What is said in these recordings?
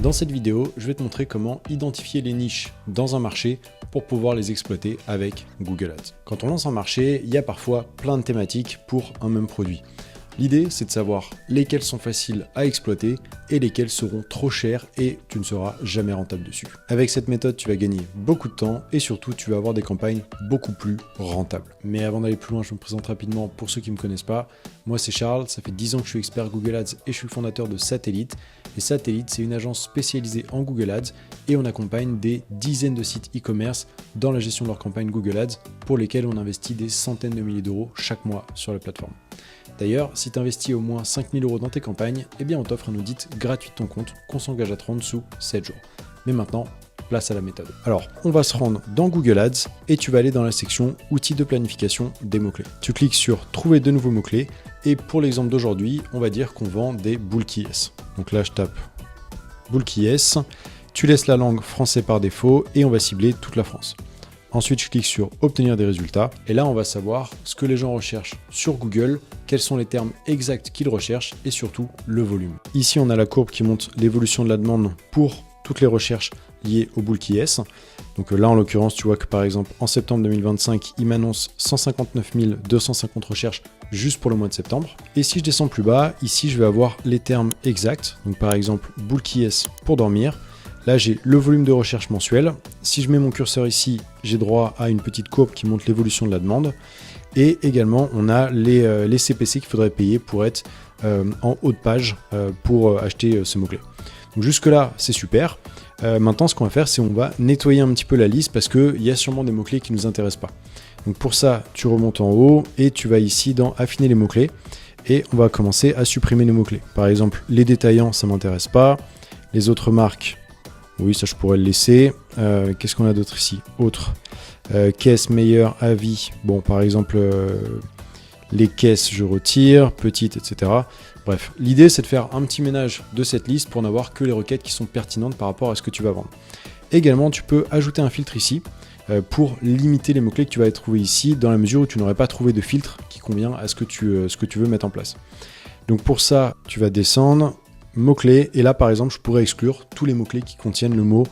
Dans cette vidéo, je vais te montrer comment identifier les niches dans un marché pour pouvoir les exploiter avec Google Ads. Quand on lance un marché, il y a parfois plein de thématiques pour un même produit. L'idée, c'est de savoir lesquelles sont faciles à exploiter et lesquelles seront trop chères et tu ne seras jamais rentable dessus. Avec cette méthode, tu vas gagner beaucoup de temps et surtout, tu vas avoir des campagnes beaucoup plus rentables. Mais avant d'aller plus loin, je me présente rapidement pour ceux qui ne me connaissent pas. Moi, c'est Charles, ça fait 10 ans que je suis expert Google Ads et je suis le fondateur de Satellite. Et Satellite, c'est une agence spécialisée en Google Ads et on accompagne des dizaines de sites e-commerce dans la gestion de leur campagne Google Ads pour lesquels on investit des centaines de milliers d'euros chaque mois sur la plateforme. D'ailleurs, si tu investis au moins 5 000 € dans tes campagnes, eh bien on t'offre un audit gratuit de ton compte qu'on s'engage à te rendre sous 7 jours. Mais maintenant, place à la méthode. Alors, on va se rendre dans Google Ads et tu vas aller dans la section outils de planification des mots-clés. Tu cliques sur trouver de nouveaux mots-clés et pour l'exemple d'aujourd'hui, on va dire qu'on vend des boules qui yes. Donc là, je tape boules qui yes. Tu laisses la langue français par défaut et on va cibler toute la France. Ensuite, je clique sur obtenir des résultats et là, on va savoir ce que les gens recherchent sur Google, quels sont les termes exacts qu'ils recherchent et surtout le volume. Ici, on a la courbe qui montre l'évolution de la demande pour toutes les recherches liées aux boules qui yes. Donc là, en l'occurrence, tu vois que par exemple, en septembre 2025, il m'annonce 159 250 recherches juste pour le mois de septembre. Et si je descends plus bas, ici, je vais avoir les termes exacts. Donc par exemple, boules qui yes pour dormir. Là, j'ai le volume de recherche mensuel. Si je mets mon curseur ici, j'ai droit à une petite courbe qui montre l'évolution de la demande. Et également, on a les CPC qu'il faudrait payer pour être en haut de page pour acheter ce mot-clé. Donc jusque-là, c'est super. Maintenant, ce qu'on va faire, c'est on va nettoyer un petit peu la liste parce qu'il y a sûrement des mots-clés qui ne nous intéressent pas. Donc pour ça, tu remontes en haut et tu vas ici dans affiner les mots-clés. Et on va commencer à supprimer les mots-clés. Par exemple, les détaillants, ça ne m'intéresse pas. Les autres marques, oui, ça je pourrais le laisser. Qu'est-ce qu'on a d'autre ici? Autre. Caisse, meilleur, avis. Bon, par exemple, les caisses, je retire. Petites, etc. Bref, l'idée, c'est de faire un petit ménage de cette liste pour n'avoir que les requêtes qui sont pertinentes par rapport à ce que tu vas vendre. Également, tu peux ajouter un filtre ici pour limiter les mots-clés que tu vas trouver ici dans la mesure où tu n'aurais pas trouvé de filtre qui convient à ce que tu veux mettre en place. Donc pour ça, tu vas descendre. Mots-clés, et là par exemple je pourrais exclure tous les mots-clés qui contiennent le mot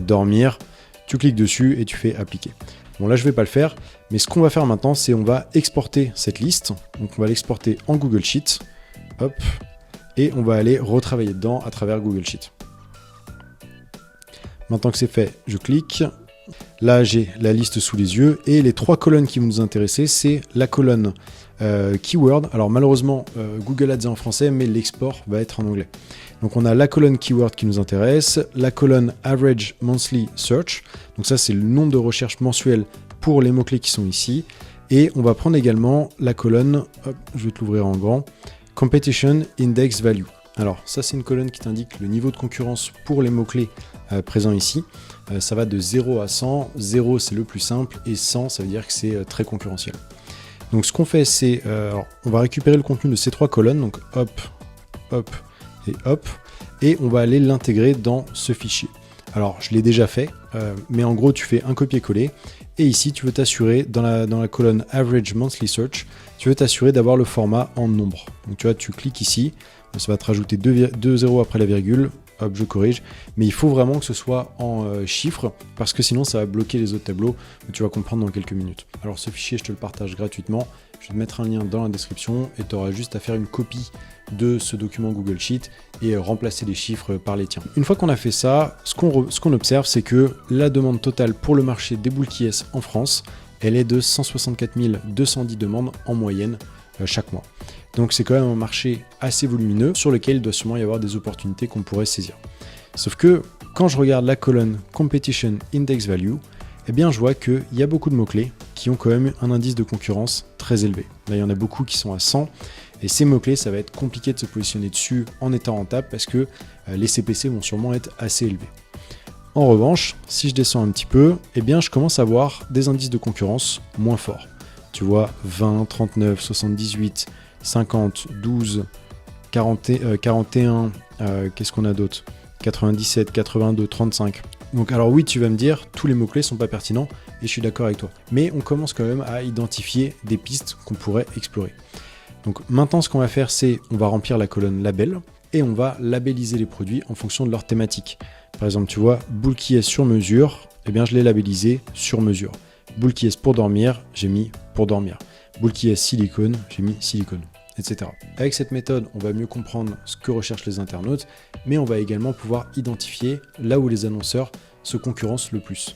dormir. Tu cliques dessus et tu fais appliquer. Bon là je vais pas le faire, mais ce qu'on va faire maintenant c'est on va exporter cette liste, donc on va l'exporter en Google Sheet, hop, et on va aller retravailler dedans à travers Google Sheet. Maintenant que c'est fait, je clique. Là, j'ai la liste sous les yeux et les trois colonnes qui vont nous intéresser, c'est la colonne Keyword. Alors malheureusement, Google Ads est en français, mais l'export va être en anglais. Donc on a la colonne Keyword qui nous intéresse, la colonne Average Monthly Search. Donc ça, c'est le nombre de recherches mensuelles pour les mots-clés qui sont ici. Et on va prendre également la colonne, hop, je vais te l'ouvrir en grand, Competition Index Value. Alors ça, c'est une colonne qui t'indique le niveau de concurrence pour les mots-clés présents ici. Ça va de 0 à 100. 0, c'est le plus simple et 100, ça veut dire que c'est très concurrentiel. Donc ce qu'on fait, c'est on va récupérer le contenu de ces trois colonnes, donc hop, hop et hop, et on va aller l'intégrer dans ce fichier. Alors je l'ai déjà fait, mais en gros tu fais un copier-coller, et ici tu veux t'assurer, dans la colonne Average Monthly Search, tu veux t'assurer d'avoir le format en nombre. Donc tu vois, tu cliques ici, ça va te rajouter 2 zéros après la virgule, hop, je corrige, mais il faut vraiment que ce soit en chiffres, parce que sinon ça va bloquer les autres tableaux, tu vas comprendre dans quelques minutes. Alors ce fichier, je te le partage gratuitement, je vais te mettre un lien dans la description, et tu auras juste à faire une copie de ce document Google Sheet, et remplacer les chiffres par les tiens. Une fois qu'on a fait ça, ce qu'on observe, c'est que la demande totale pour le marché des boules qui yes en France, elle est de 164 210 demandes en moyenne chaque mois. Donc c'est quand même un marché assez volumineux sur lequel il doit sûrement y avoir des opportunités qu'on pourrait saisir. Sauf que quand je regarde la colonne Competition Index Value, eh bien je vois qu'il y a beaucoup de mots-clés qui ont quand même un indice de concurrence très élevé. Là il y en a beaucoup qui sont à 100 et ces mots-clés ça va être compliqué de se positionner dessus en étant rentable parce que les CPC vont sûrement être assez élevés. En revanche, si je descends un petit peu, eh bien je commence à avoir des indices de concurrence moins forts. Tu vois 20, 39, 78, 50, 12, 41, qu'est-ce qu'on a d'autre? 97, 82, 35. Donc alors oui, tu vas me dire, tous les mots-clés sont pas pertinents, et je suis d'accord avec toi. Mais on commence quand même à identifier des pistes qu'on pourrait explorer. Donc maintenant, ce qu'on va faire, c'est on va remplir la colonne label. et on va labelliser les produits en fonction de leur thématique. Par exemple, tu vois, boule qui est sur mesure, eh bien je l'ai labellisé sur mesure. Boule qui est pour dormir, j'ai mis pour dormir. Boule qui est silicone, j'ai mis silicone, etc. Avec cette méthode, on va mieux comprendre ce que recherchent les internautes, mais on va également pouvoir identifier là où les annonceurs se concurrencent le plus.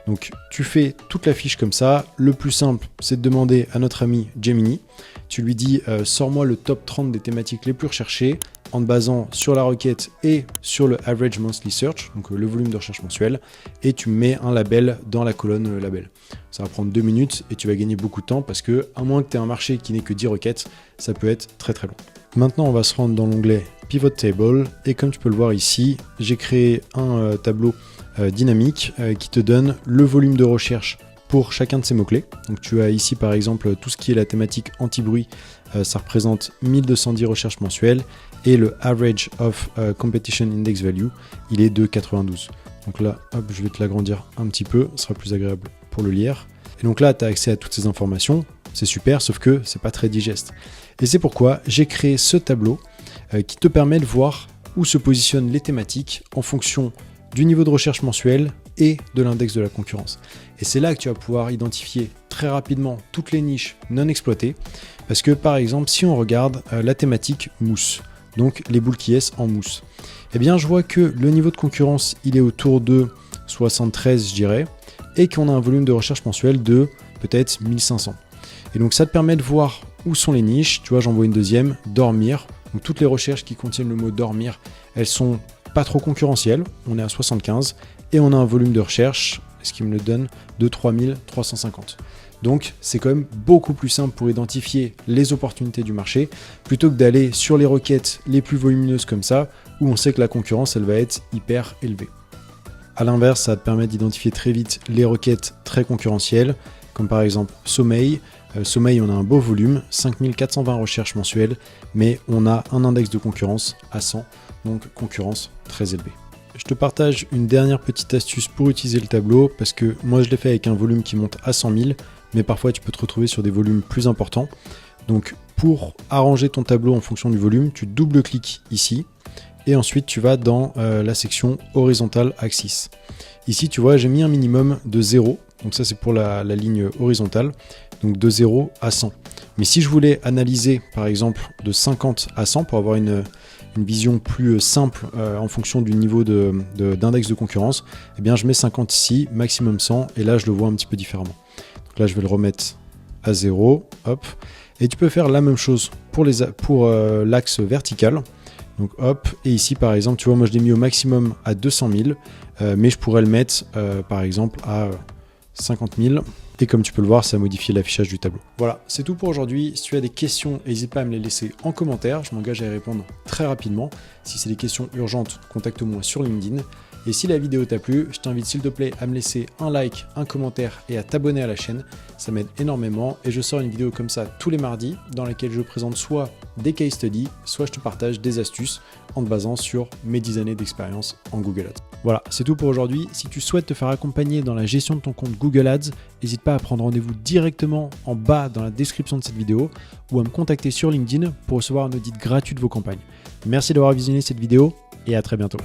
Donc tu fais toute la fiche comme ça. Le plus simple, c'est de demander à notre ami Gemini. Tu lui dis sors-moi le top 30 des thématiques les plus recherchées en te basant sur la requête et sur le average monthly search, donc le volume de recherche mensuel, et tu mets un label dans la colonne label. Ça va prendre 2 minutes et tu vas gagner beaucoup de temps parce que, à moins que tu aies un marché qui n'ait que 10 requêtes, ça peut être très très long. Maintenant, on va se rendre dans l'onglet Pivot Table et comme tu peux le voir ici, j'ai créé un tableau dynamique qui te donne le volume de recherche pour chacun de ces mots-clés. Donc tu as ici par exemple tout ce qui est la thématique anti-bruit, ça représente 1210 recherches mensuelles et le average of competition index value, il est de 92. Donc là, hop, je vais te l'agrandir un petit peu, ce sera plus agréable pour le lire. Et donc là, tu as accès à toutes ces informations, c'est super, sauf que c'est pas très digeste. Et c'est pourquoi j'ai créé ce tableau qui te permet de voir où se positionnent les thématiques en fonction du niveau de recherche mensuel et de l'index de la concurrence. Et c'est là que tu vas pouvoir identifier très rapidement toutes les niches non exploitées. Parce que par exemple, si on regarde la thématique mousse, donc les boules qui est en mousse, eh bien je vois que le niveau de concurrence, il est autour de 73, je dirais, et qu'on a un volume de recherche mensuel de peut-être 1500. Et donc ça te permet de voir où sont les niches. Tu vois, j'en vois une deuxième, dormir. Donc toutes les recherches qui contiennent le mot dormir, elles sont pas trop concurrentielles. On est à 75 et on a un volume de recherche, ce qui me le donne, de 3350. Donc c'est quand même beaucoup plus simple pour identifier les opportunités du marché plutôt que d'aller sur les requêtes les plus volumineuses comme ça, où on sait que la concurrence elle va être hyper élevée. A l'inverse, ça te permet d'identifier très vite les requêtes très concurrentielles, comme par exemple sommeil. Sommeil, on a un beau volume, 5420 recherches mensuelles, mais on a un index de concurrence à 100, donc concurrence très élevée. Je te partage une dernière petite astuce pour utiliser le tableau, parce que moi je l'ai fait avec un volume qui monte à 100 000, mais parfois tu peux te retrouver sur des volumes plus importants. Donc pour arranger ton tableau en fonction du volume, tu double-cliques ici, et ensuite tu vas dans la section Horizontal Axis. Ici tu vois, j'ai mis un minimum de 0, donc ça c'est pour la ligne horizontale, donc de 0 à 100. Mais si je voulais analyser par exemple de 50 à 100 pour avoir une vision plus simple en fonction du niveau d'index de concurrence, eh bien je mets 50 ici, maximum 100, et là je le vois un petit peu différemment. Donc là je vais le remettre à 0, hop, et tu peux faire la même chose pour l'axe vertical. Donc hop, et ici par exemple, tu vois, moi je l'ai mis au maximum à 200 000, mais je pourrais le mettre par exemple à 50 000. Et comme tu peux le voir, ça a modifié l'affichage du tableau. Voilà, c'est tout pour aujourd'hui. Si tu as des questions, n'hésite pas à me les laisser en commentaire. Je m'engage à y répondre très rapidement. Si c'est des questions urgentes, contacte-moi sur LinkedIn. Et si la vidéo t'a plu, je t'invite s'il te plaît à me laisser un like, un commentaire et à t'abonner à la chaîne. Ça m'aide énormément et je sors une vidéo comme ça tous les mardis dans laquelle je présente soit des case studies, soit je te partage des astuces en te basant sur mes 10 années d'expérience en Google Ads. Voilà, c'est tout pour aujourd'hui. Si tu souhaites te faire accompagner dans la gestion de ton compte Google Ads, n'hésite pas à prendre rendez-vous directement en bas dans la description de cette vidéo ou à me contacter sur LinkedIn pour recevoir un audit gratuit de vos campagnes. Merci d'avoir visionné cette vidéo et à très bientôt.